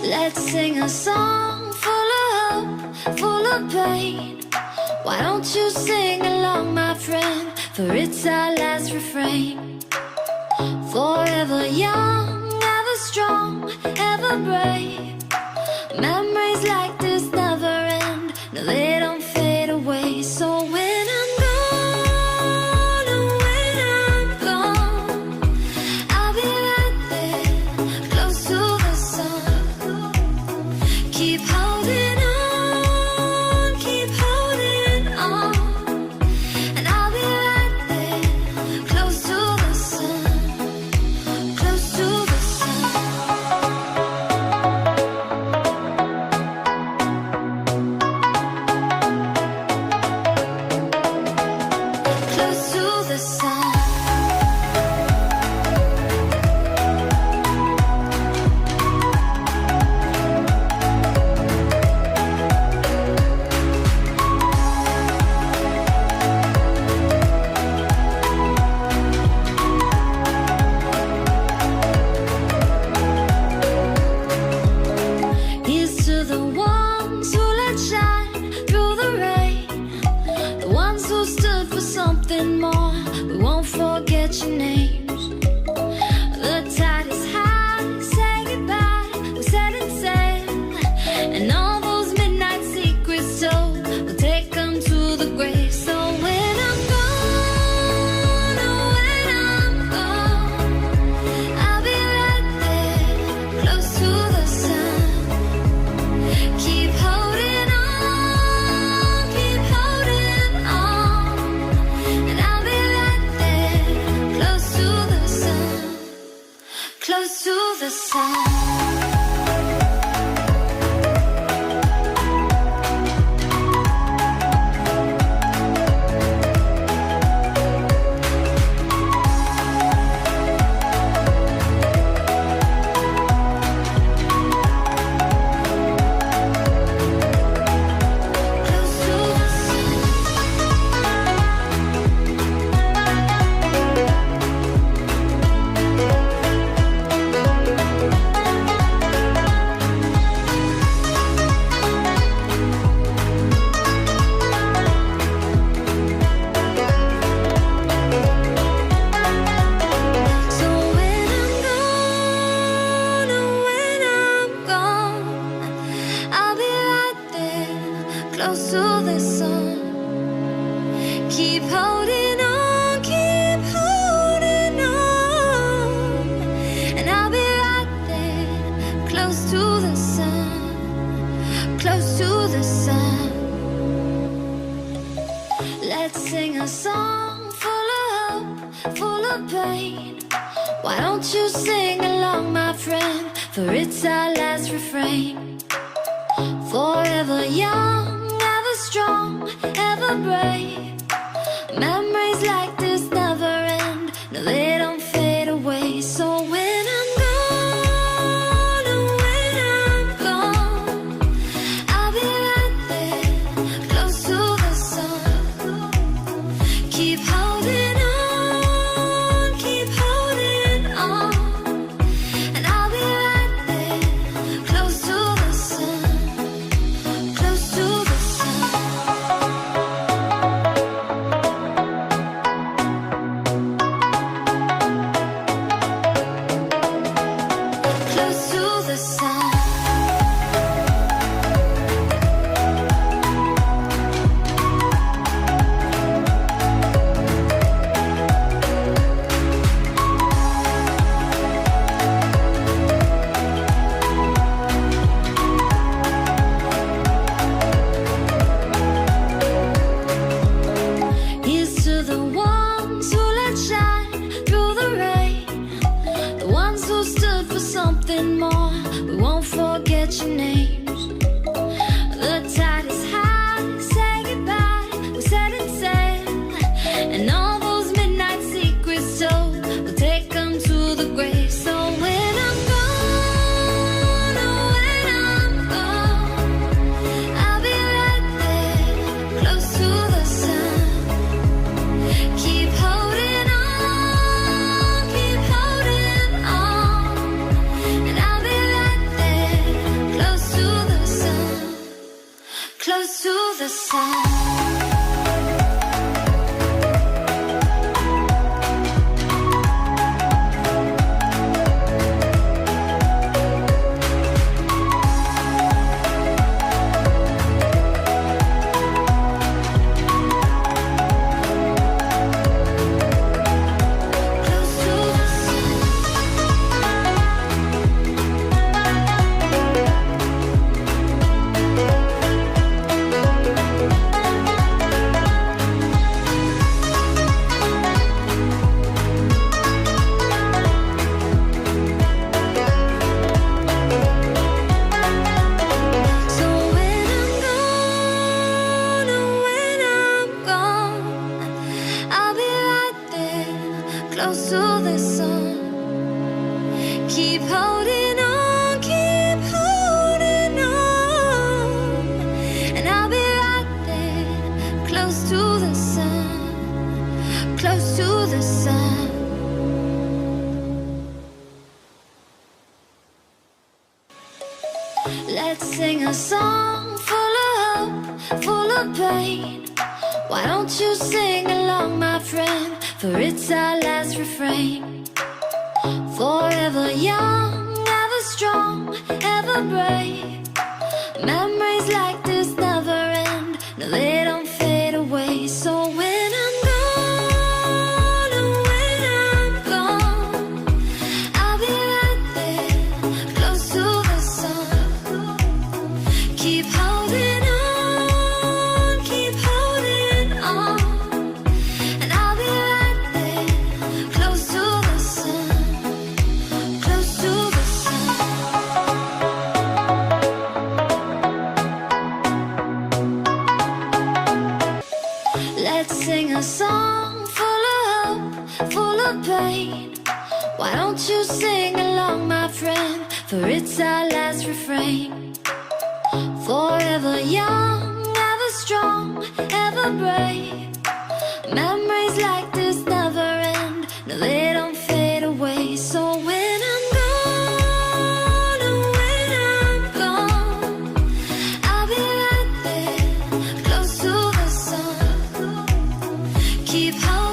Let's sing a song full of hope, full of pain. Why don't you sing along, my friend? For it's our last refrain. Forever young, ever strong, ever brave. Memories like this never end. No, they don't fade away. So when I'm gone, oh, when I'm gone, I'll be right there, close to the sun. Keep holding on, keep holding on. And I'll be right there, close to the sun, close to the sun. Close to the sun. Here's to the ones who let shine through the rain, the ones who stood for something more. We won't forget your names. The tide is high, say goodbye, we set it sail. And all those midnight secrets told, we'll take them to the grave. So when I'm gone, oh, when I'm gone, I'll be right there, close to the sun. Keep holding on, keep holding on. And I'll be right there, close to the sun, close to the sun. Close to the sun. So when I'm gone, oh, when I'm gone, I'll be right there, close to the sun. Keep holding on, keep holding on. And I'll be right there, close to the sun, close to the sun. Let's sing a song full of hope, full of pain. Why don't you sing along, my friend? For it's our last refrain. Forever young, ever strong, ever brave. Memories like this never end. No, they don't fade away. So when I'm gone, oh, when I'm gone, I'll be right there, close to the sun. Keep holding on, keep holding on. And I'll be right there, close to the sun, close to the sun. Close to the sun. Here's to the ones who let shine through the rain, the ones who stood for something more. We won't forget your names. The tide is high, say goodbye, we set it sail. And all those midnight secrets told, we'll take them to the grave. So when I'm gone, oh, when I'm gone, I'll be right there, close to the sun. Keep holding on, keep holding on. And I'll be right there, I'll be right there, close to the sun. Keep holding on, keep holding on. And I'll be right there, close to the sun, close to the sun. Let's sing a song full of hope, full of pain. Why don't you sing along, my friend? For it's our last refrain. Forever young, ever strong, ever brave. Memories like this never end. No, they don't fade away. So when I'm gone, oh, when I'm gone, I'll be right there, close to the sun. Keep holding on, keep holding on. And I'll be right there, close to the sun, close to the sun. Let's sing a song full of hope, full of pain. Why don't you sing along, my friend? For it's our last refrain. Forever young, ever strong, ever brave. Memories like this never end. No, they don't fade away. So when I'm gone, oh, when I'm gone, I'll be right there, close to the sun. Keep holding